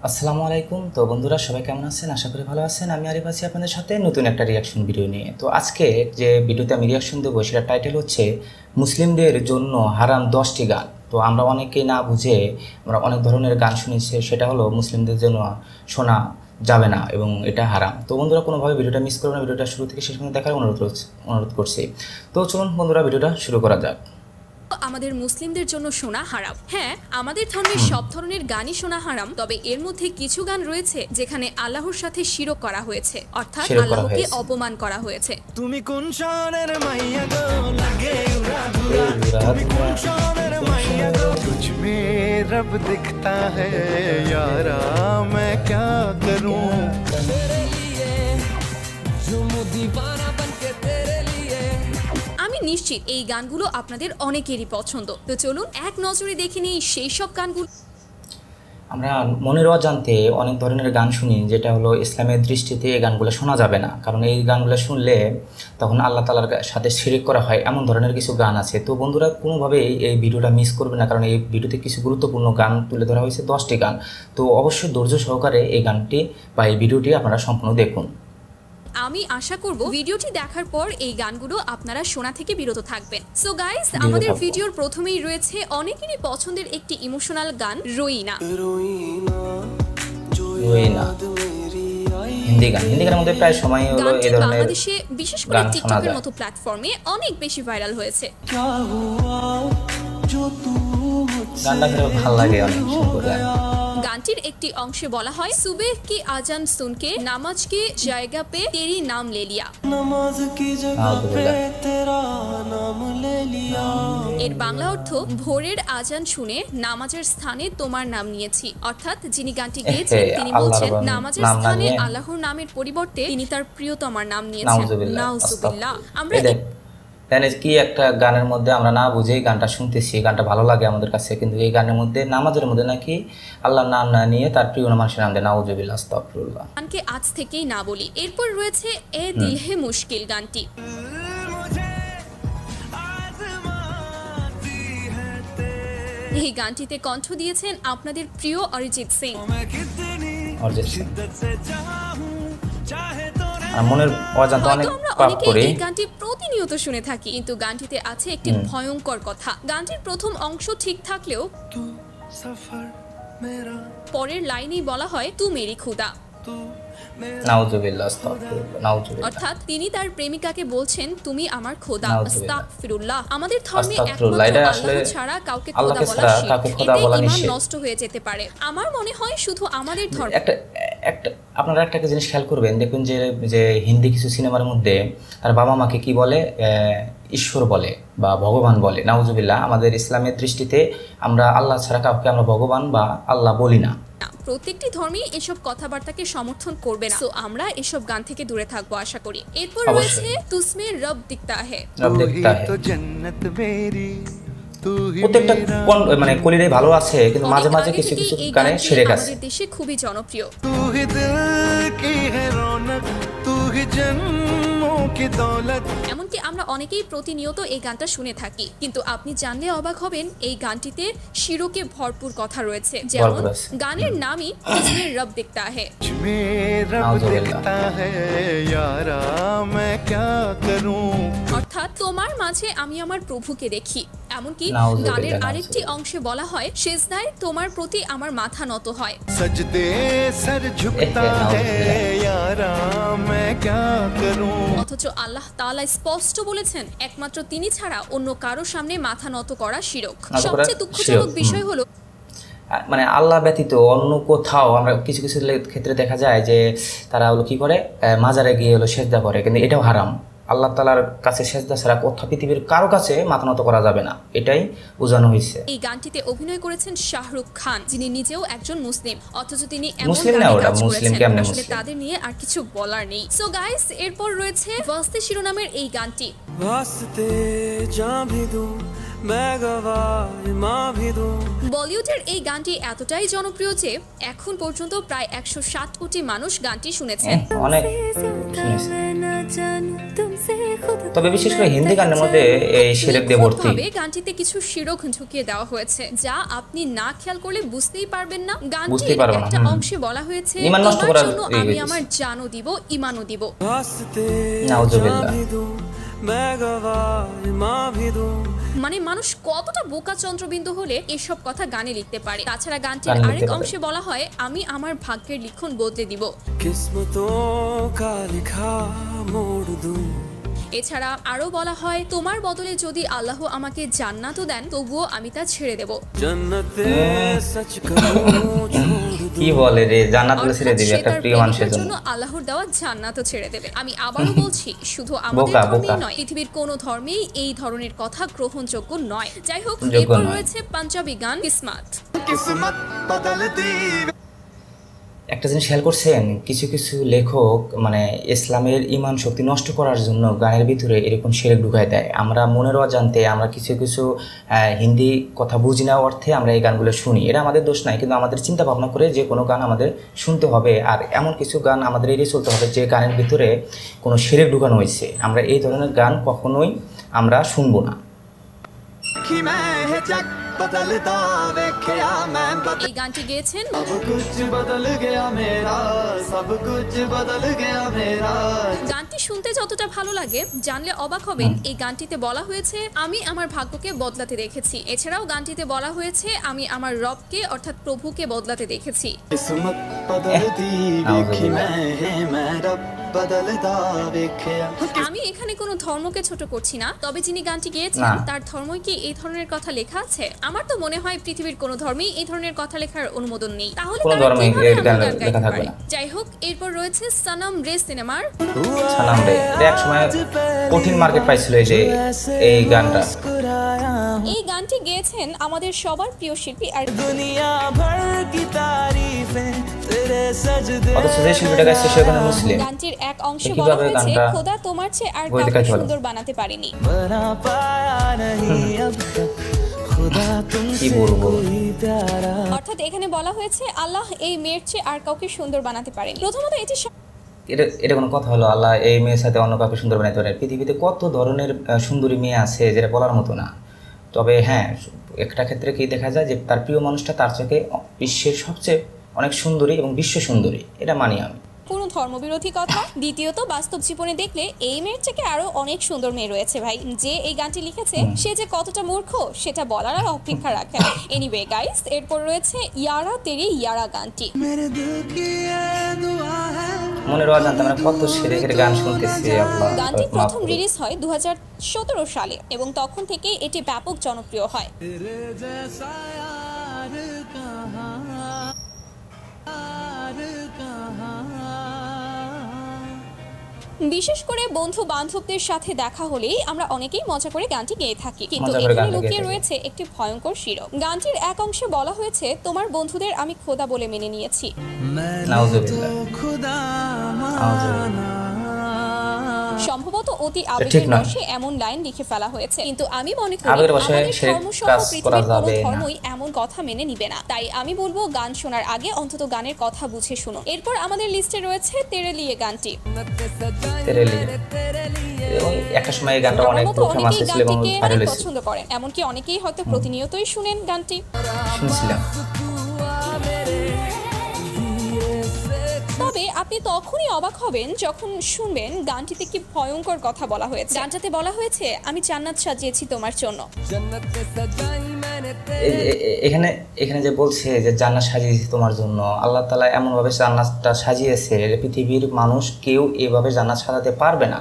আসসালামু আলাইকুম। তো বন্ধুরা সবাই কেমন আছেন? আশা করি ভালো আছেন। আমি আরিফ আছি আপনাদের সাথে নতুন একটা রিয়াকশন ভিডিও নিয়ে। তো আজকে যে ভিডিওতে আমি রিয়াকশন দেবো সেটার টাইটেল হচ্ছে মুসলিমদের জন্য হারাম 10টি গান। তো আমরা অনেকেই না বুঝে আমরা অনেক ধরনের গান শুনেছি, সেটা হলো মুসলিমদের জন্য শোনা যাবে না এবং এটা হারাম। তো বন্ধুরা কোনোভাবে ভিডিওটা মিস করবেন না, ভিডিওটা শুরু থেকে শেষ পর্যন্ত দেখার অনুরোধ করছি। তো চলুন বন্ধুরা ভিডিওটা শুরু করা যাক। আমাদের মুসলিমদের জন্য শোনা হারাম। হ্যাঁ, আমাদের ধর্মের সব ধরনের গানই শোনা হারাম, তবে এর মধ্যে কিছু গান রয়েছে যেখানে আল্লাহর সাথে শিরক করা হয়েছে, অর্থাৎ আল্লাহকে অপমান করা হয়েছে। তুমি কোন শহরের মাইয়া গো, লাগে উড়া ধুরা, তুমি কোন শহরের মাইয়া গো, तुझ में रब दिखता है यारा, मैं क्या करूं तेरे लिए जो दीवाना बनके तेरे लिए। আমি নিশ্চিত এই গানগুলো আপনাদের অনেকেরই পছন্দ। তো চলুন এক নজরে দেখে নিই সেই সব গানগুলো। আমরা মনের অজান্তে অনেক ধরনের গান শুনি, যেটা হলো ইসলামের দৃষ্টিতে এই গানগুলো শোনা যাবে না, কারণ এই গানগুলো শুনলে তখন আল্লাহ তাআলার সাথে শিরক করা হয়, এমন ধরনের কিছু গান আছে। তো বন্ধুরা কোনোভাবেই এই ভিডিওটা মিস করবে না, কারণ এই ভিডিওতে কিছু গুরুত্বপূর্ণ গান তুলে ধরা হয়েছে, 10টি গান। তো অবশ্যই ধৈর্য সহকারে এই গানটি বা এই ভিডিওটি আপনারা সম্পূর্ণ দেখুন। আমি আশা করব ভিডিওটি দেখার পর এই গানগুলো আপনারা শোনা থেকে বিরত থাকবেন। সো গাইস, আমাদের ভিডিওর প্রথমেই রয়েছে অনেকেরই পছন্দের একটি ইমোশনাল গান, রোইনা। রোইনা হিন্দি গানের মধ্যে প্রায় সময় হলো এই ধরনের বাংলাদেশে বিশেষ করে টিকটকের মতো প্ল্যাটফর্মে অনেক বেশি ভাইরাল হয়েছে। গানটা খুব ভালো লাগে, অনেক সুন্দর গান। গানটির একটি অংশে বলা হয়, সুবেহ কি আজান সুনকে নামাজ কি জায়গা পে তেরি নাম লে লিয়া। এর বাংলা অর্থ, ভোরের আজান শুনে নামাজের স্থানে তোমার নাম নিয়েছি। অর্থাৎ যিনি গানটি গেয়েছেন তিনি বলছেন নামাজের স্থানে আল্লাহর নামের পরিবর্তে তিনি তার প্রিয়তমার নাম নিয়েছেন। নাউজুবিল্লাহ। আমরা কি একটা গানের মধ্যে আমরা না বুঝেই গানটা শুনতেছি, গানটা ভালো লাগে আমাদের কাছে, কিন্তু এই গানের মধ্যে নামাজের মধ্যে নাকি আল্লাহর নাম না নিয়ে তার প্রিয় মানুষের নাম দেয়। নাউজুবিল্লাহ, আস্তাগফিরুল্লাহ। গানকে আজ থেকেই না বলি। এরপর রয়েছে এ দিল হে মুশকিল গানটি। এই গানটিতে কণ্ঠ দিয়েছেন আপনাদের প্রিয় অরিজিৎ সিং। মনের অজান্তে অনেক পাপ করি। এই গানটি প্রতিনিয়ত শুনে থাকি, কিন্তু গানটিতে আছে একটি ভয়ঙ্কর কথা। গানটির প্রথম অংশ ঠিক থাকলেও পরের লাইনেই বলা হয় তু মেরি খুদা। নাউজুবিল্লাহ, আস্তাগফিরুল্লাহ, নাউজুবিল্লাহ। অর্থাৎ তিনি তার প্রেমিকাকে বলছেন তুমি আমার খোদা। আস্তাগফিরুল্লাহ। আমাদের ধর্মে একমাত্র আল্লাহ ছাড়া কাউকে খোদা বলা শিরক। এতে ঈমান নষ্ট হয়ে যেতে পারে। আমার মনে হয় শুধু আমাদের ধর্মে একটা আপনারা একটা জিনিস খেয়াল করবেন, দেখুন যে হিন্দি কিছু সিনেমার মধ্যে তার বাবা মাকে কি বলে, ঈশ্বর বলে বা ভগবান বলে। নাউজুবিল্লাহ। আমাদের ইসলামের দৃষ্টিতে আমরা আল্লাহ ছাড়া কাউকে আমরা ভগবান বা আল্লাহ বলি না। প্রত্যেকটি ধর্মই এসব কথাবার্তাকে সমর্থন করবে না। তো আমরা এসব গান থেকে দূরে থাকবো আশা করি। এরপর রয়েছে তুসমে রব দিখতা হে। প্রত্যেকটা মানে কলিরাই ভালো আছে, কিন্তু মাঝে মাঝে কিছু কিছু গানে শিরক আছে। আমাদের দেশে খুবই জনপ্রিয়। এমনকি আমরা অনেকেই প্রতিনিয়ত এই গানটা শুনে থাকি, কিন্তু আপনি জানলে অবাক হবেন এই গানটিতে শিরকে ভরপুর কথা রয়েছে। যেমন গানের নামই তুসমে রব দিখতা হে। অর্থাৎ তোমার মাঝে আমি আমার প্রভুকে দেখি। এমনকি গানের আরেকটি অংশে বলা হয়, সেজদায় তোমার প্রতি আমার মাথা নত হয়। অথচ আল্লাহ তাআলা স্পষ্ট বলেছেন একমাত্র তিনি ছাড়া অন্য কারো সামনে মাথা নত করা শিরক। সবচেয়ে দুঃখজনক বিষয় হলো, মানে আল্লাহ ব্যতীত অন্য কোথাও আমরা কিছু কিছু ক্ষেত্রে দেখা যায় যে তারা হলো কি করে, মাজারে গিয়ে হলো সেজদা করে, কিন্তু এটাও হারাম। আল্লাহ তাআলার কাছে সেজদা ছাড়া কোথাও পৃথিবীর কারো কাছে মাথা নত করা যাবে না, এটাই বোঝানো হয়েছে। এই গানটিতে অভিনয় করেছেন শাহরুখ খান, যিনি নিজেও একজন মুসলিম, অথচ তিনি মুসলিম না, ওটা মুসলিম কেমনে মুসলিম, তাদের নিয়ে আর কিছু বলার নেই। সো গাইস, এরপর রয়েছে ওয়াস্তে শিরোনামের এই গানটি। वास्ते जान भी दूं मैं गवाह माँ भी दूं বলিউডের এই গানটি এতটাই জনপ্রিয় যে এখন পর্যন্ত প্রায় 160 কোটি মানুষ গানটি শুনেছেন। অনেক শুনেছি। তবে বিশেষ করে হিন্দি গানের মধ্যে এই শিরক দিয়ে ভর্তি। তবে গানটিতে কিছু শিরক ঢুকিয়ে দেওয়া হয়েছে যা আপনি না খেয়াল করলে বুঝতেই পারবেন না। গানটির একটা অংশে বলা হয়েছে ইমান নষ্ট তোমার করার জন্য আমি আমার জানও দিব ইমানও দিব। নাউজুবিল্লাহ। मैं गवाह माँ भी दूं মানে মানুষ কতটা বোকা চন্দ্রবিন্দু হলে এসব কথা গানে লিখতে পারে। তাছাড়া গানটির গানে লিখতে আরেক পারে। অংশে বলা হয় আমি আমার ভাগ্যের লিখন বদলে দিব। किस्मतों का लिखा मोड़ दूं এছাড়া আরো বলা হয় তোমার বদলে যদি আল্লাহ আমাকে জান্নাতও দেন তবুও আমি তা ছেড়ে দেব। जन्नते सच करूं छोड़ दूं কি বলে রে, জান্নাতুল ছেড়ে দিবে সে একটা তার প্রিয় মানুষের প্রেমিকার জন্য। জন্য আল্লাহর দেওয়া জান্নাতও ছেড়ে দেবে। আমি আবারও বলছি শুধু আমাদের বোকা, ধর্মেই বোকা। নয় পৃথিবীর কোনো ধর্মেই এই ধরনের কথা গ্রহণযোগ্য নয়। যাই হোক, যোগ্য এরপর নয়। রয়েছে পাঞ্জাবি গান কিসমাত। किस्मत बदल दी একটা জিনিস খেয়াল করছেন, কিছু কিছু লেখক মানে ইসলামের ইমান শক্তি নষ্ট করার জন্য গানের ভিতরে এরকম শিরক ঢুকায় দেয়। আমরা মনের অজান্তে আমরা কিছু কিছু হিন্দি কথা বুঝি না অর্থে আমরা এই গানগুলো শুনি। এটা আমাদের দোষ নাই, কিন্তু আমাদের চিন্তা ভাবনা করে যে কোনো গান আমাদের শুনতে হবে, আর এমন কিছু গান আমাদের এড়িয়ে চলতে হবে যে গানের ভিতরে কোনো শিরক ঢুকানো হয়েছে। আমরা এই ধরনের গান কখনোই আমরা শুনবো না। कि मैं है जग बदलता वेख्या मैं बदल এই গানটি গেয়েছেন सब कुछ बदल गया मेरा सब कुछ बदल गया मेरा গানটি শুনতে যতটা ভালো লাগে জানলে অবাক হবেন এই গানটিতে বলা হয়েছে আমি আমার ভাগ্যকে বদলাতে দেখেছি। এছাড়াও গানটিতে বলা হয়েছে আমি আমার রবকে অর্থাৎ প্রভুকে বদলাতে দেখেছি। किस्मत बदलती वेखी मैं रब बदलता वेख्या আমি এখানে কোনো ধর্মকে ছোট করছি না, তবে যিনি গানটি গেয়েছেন না। তার ধর্মই কি এই ধরনের কথা লেখা আছে? আমার তো মনে হয় পৃথিবীর কোনো ধর্মেই এই ধরনের কথা লেখার অনুমোদন নেই। তাহলে কোনো তারা ধর্মে কিভাবে এই এমন গান গান লেখা গাইতে থাকবে পারে? না। যাই হোক, এরপর রয়েছে সনম রে সিনেমার সালাম রে, এটা এক সময় কঠিন মার্কেট পাইছিল এই গানটা। এই গানটি গেয়েছেন আমাদের সবার প্রিয় শিল্পী আর दुनिया भर की तारीफें तेरे सजदे অথচ যে শিল্পীটা গাইছে সে ওখানে মুসলিম। গানটির এক অংশে কিভাবে বলা হয়েছে গানটা খোদা তোমার চেয়ে আর বইতে কাউকে কাজ ভালো। সুন্দর বানাতে পারেনি। बना पाया नहीं अब तक खुदा কি तुमसे বলবো। कोई प्यारा অর্থাৎ এখানে বলা হয়েছে আল্লাহ এই মেয়ের চেয়ে আর কাউকে সুন্দর বানাতে পারেনি। প্রথমত এটি এটা এটা কোনো কথা হলো? আল্লাহ এই মেয়ের সাথে অন্য কাউকে সুন্দর বানাতে পারে? পৃথিবীতে কত ধরনের সুন্দরী মেয়ে আছে যেটা বলার মতো না। তবে হ্যাঁ, একটা ক্ষেত্রে কি দেখা যায় যে তার প্রিয় মানুষটা তার চোখে বিশ্বের সবচেয়ে অনেক সুন্দরী এবং বিশ্ব সুন্দরী, এটা মানি আমি। কোনো ধর্মবিরোধী কথা। দ্বিতীয়ত বাস্তব জীবনে দেখলে এই মেয়ের থেকে আরো অনেক সুন্দর মেয়ে রয়েছে ভাই। যে এই গানটি লিখেছে সে যে কতটা মূর্খ সেটা বলার আর অপেক্ষা রাখে। এনিওয়ে গাইস, এরপর রয়েছে ইয়ারা তেরি ইয়ারা গানটি। मेरे दिल की ये दुआ है মনের অজান্তে আমরা কত শিরকের গান শুনতেছি। আল্লাহ গানটি মাফ প্রথম করুন। রিলিজ হয় 2017 সালে এবং তখন থেকেই এটি ব্যাপক জনপ্রিয় হয়। तेरे जैसा यार कहाँ বিশেষ করে বন্ধু বান্ধবদের সাথে দেখা হলেই আমরা অনেকেই মজা করে গানটি গেয়ে থাকি, কিন্তু মজা করে এখানে গানটা গেয়ে লুকিয়ে থাকি। রয়েছে একটি ভয়ঙ্কর শিরক। গানটির এক অংশে বলা হয়েছে তোমার বন্ধুদের আমি খোদা বলে মেনে নিয়েছি। নাউজুবিল্লাহ। खुदा নাউজুবিল্লাহ। সম্ভবত অতি ঠিক আবেগের না। বশে এমন লাইন লিখে ফেলা হয়েছে, কিন্তু আমি মনে করি আবেগের বশে আমাদের সে ধর্মসহ কাজ পৃথিবীর করা কোনো যাবে না। ধর্মই এমন কথা মেনে নিবে না। তাই আমি বলবো গান শোনার আগে অন্তত গানের কথা বুঝে শুনুন। এরপর আমাদের লিস্টে রয়েছে তেরে লিয়ে গানটি। তেরে লিয়ে। এবং একটা সময় এই গানটা আমার অনেক মতো ফেমাস অনেকেই হয়েছিল এবং গানটিকে ভাইরাল অনেক হয়েছিল, পছন্দ করেন, এমনকি অনেকেই হয়তো প্রতিনিয়তই শুনেন গানটি। শুনছিলাম। তবে আপনি তখনই অবাক হবেন যখন শুনবেন গানটিতে কি ভয়ঙ্কর কথা বলা হয়েছে। গানটাতে বলা হয়েছে আমি জান্নাত সাজিয়েছি তোমার জন্য। এখানে এখানে যে বলছে যে জান্নাত সাজিয়েছি তোমার জন্য, আল্লাহ তাআলা এমনভাবে জান্নাতটা সাজিয়েছে পৃথিবীর মানুষ কেউ এভাবে জান্নাত সাজাতে পারবে না।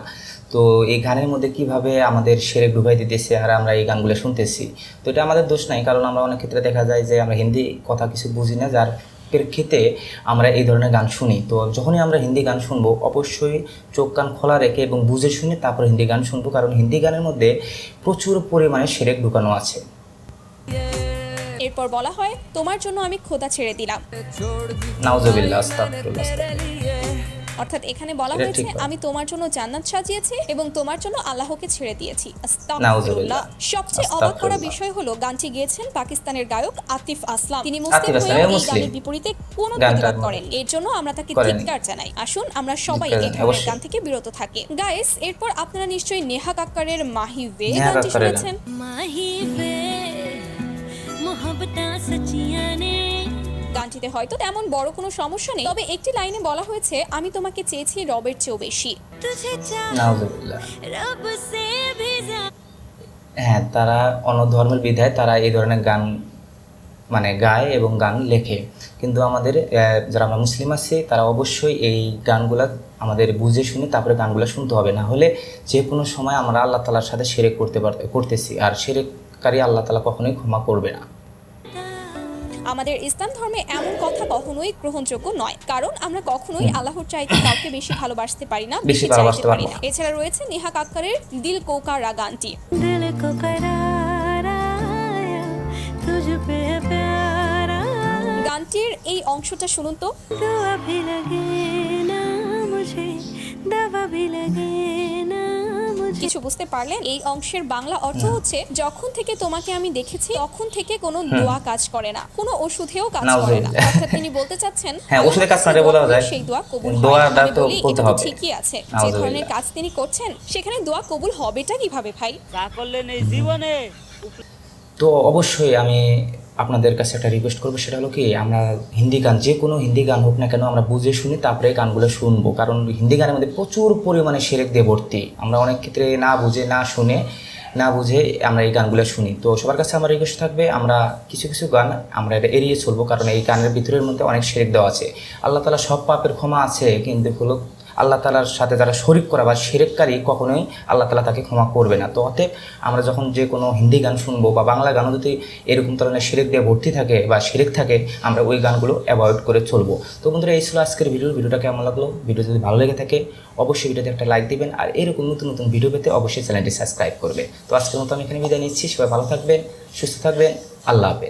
তো এই গানের মধ্যে কিভাবে আমাদের শিরক ডুবাই দিতেছে আর আমরা এই গানগুলো শুনতেছি। তো এটা আমাদের দোষ নাই, কারণ আমরা অনেক ক্ষেত্রে দেখা যায় যে আমরা হিন্দি কথা কিছু বুঝি না, যার প্রেক্ষিতে আমরা এই ধরনের গান শুনি। তো যখনই আমরা হিন্দি গান শুনবো অবশ্যই চোখ কান খোলা রেখে এবং বুঝে শুনে তারপর হিন্দি গান শুনবো, কারণ হিন্দি গানের মধ্যে প্রচুর পরিমাণে শিরক ঢুকানো আছে। এরপর বলা হয় তোমার জন্য আমি খোদা ছেড়ে দিলাম। নাউজুবিল্লাহ, আস্তাগফিরুল্লাহ। অর্থাৎ এখানে বলা এটা হয়েছে ঠিক বলা। আমি তোমার জন্য জান্নাত সাজিয়েছি এবং তোমার জন্য আল্লাহকে ছেড়ে দিয়েছি। নাউজুবিল্লাহ। আস্তাগফিরুল্লাহ। সবচেয়ে অবাক করা আস্তাগফিরুল্লাহ। বিষয় হলো গানটি গেয়েছেন পাকিস্তানের গায়ক আতিফ আসলাম। তিনি আতিফ মুসলিম আসলাম, হয়েও এই মুসলিম। গানের বিপরীতে কোনো গানটার প্রতিবাদ মধ্যে করেন। এর জন্য আমরা তাকে করেনি। ধিক্কার জানাই। আসুন আমরা সবাই ধিক্কার এই জানাই, ধরনের অবশ্যই। গান থেকে বিরত থাকি। গাইস, এরপর আপনারা নিশ্চয়ই নেহা কাক্কারের মাহি ওয়ে নেহা গানটি কাক্কারের গান। শুনেছেন। माही वे मोहब्बतां सच्चियां ने গানটিতে হয়তো তেমন বড় কোনো সমস্যা নেই, তবে একটি লাইনে বলা হয়েছে আমি তোমাকে চেয়েছি রবের চেয়েও বেশি। तुझे चाहा নাউজুবিল্লাহ। रब से भी ज्यादा হ্যাঁ, তারা অন্য ধর্মের বিধায় তারা এই ধরনের গান মানে গায় এবং গান লেখে, কিন্তু আমাদের যারা আমরা মুসলিম আছি তারা অবশ্যই এই গানগুলা আমাদের বুঝে শুনে তারপরে গানগুলো শুনতে হবে, না হলে যে কোনো সময় আমরা আল্লাহ তাআলার সাথে শিরক করতেছি, আর শিরককারী আল্লাহ তাআলা কখনোই ক্ষমা করবে না। আমাদের ইসলাম ধর্মে এমন কথা কখনোই গ্রহণযোগ্য নয়, কারণ আমরা কখনোই আল্লাহর চাইতে কাউকে বেশি ভালোবাসতে পারি না, বেশি চাইতে ভালোবাসতে পারি পারবো না। না। এছাড়া রয়েছে নেহা কাক্কারের দিল কোকারা গানটি। दिल को करार आया तुझ पे प्यार आया গানটির এই অংশটা শুনুন তো। दुआ भी लगे ना मुझे दवा भी लगे ना मुझे কিছু বুঝতে পারলেন? এই অংশের বাংলা অর্থ হচ্ছে যখন থেকে তোমাকে আমি দেখেছি তখন থেকে কোনো দোয়া কাজ করে না, কোনো ওষুধেও কাজ করে না। নাউজুবিল্লাহ। অর্থাৎ তিনি বলতে চাচ্ছেন হ্যাঁ, ওষুধে কাজ করে আল্লাহর বলা কাছে যায়। সেই দোয়া কবুল দোয়াটা হয় না। আমি তো বলি, বলতে এটা তো হবে। ঠিকই আছে, যে নাউজুবিল্লাহ। ধরনের কাজ তিনি করছেন সেখানে দোয়া কবুল হবেটা কিভাবে ভাই? যা করলেন এই জীবনে তো অবশ্যই আমি আপনাদের কাছে একটা রিকোয়েস্ট করবো, সেটা হলো কি আমরা হিন্দি গান, যে কোনো হিন্দি গান হোক না কেন আমরা বুঝে শুনি তারপরে গানগুলো শুনবো, কারণ হিন্দি গানের মধ্যে প্রচুর পরিমাণে শিরক দিয়ে ভর্তি। আমরা অনেক ক্ষেত্রে না বুঝে না শুনে না বুঝে আমরা এই গানগুলো শুনি। তো সবার কাছে আমার রিকোয়েস্ট থাকবে আমরা কিছু কিছু গান আমরা এটা এড়িয়ে চলবো, কারণ এই গানের ভিতরের মধ্যে অনেক শিরক দেওয়া আছে। আল্লাহ তাআলা সব পাপের ক্ষমা আছে, কিন্তু হলো আল্লাহ তাআলার সাথে যারা শরিক করা বা শিরককারী কখনোই আল্লাহ তাআলা তাকে ক্ষমা করবে না। তো অতএব আমরা যখন যে কোনো হিন্দি গান শুনবো বা বাংলা গানও যদি এরকম ধরনের শিরক দিয়ে ভর্তি থাকে বা শিরক থাকে, আমরা ওই গানগুলো অ্যাভয়েড করে চলবো। তো বন্ধুরা, এই ছিল আজকের ভিডিওটা কেমন লাগলো? ভিডিও যদি ভালো লেগে থাকে অবশ্যই ভিডিওতে একটা লাইক দিবেন, আর এরকম নতুন নতুন ভিডিও পেতে অবশ্যই চ্যানেলটি সাবস্ক্রাইব করবে। তো আজকের মতো আমি এখানে বিদায় নিচ্ছি। সবাই ভালো থাকবেন, সুস্থ থাকবেন, আল্লাহ হাফেজ।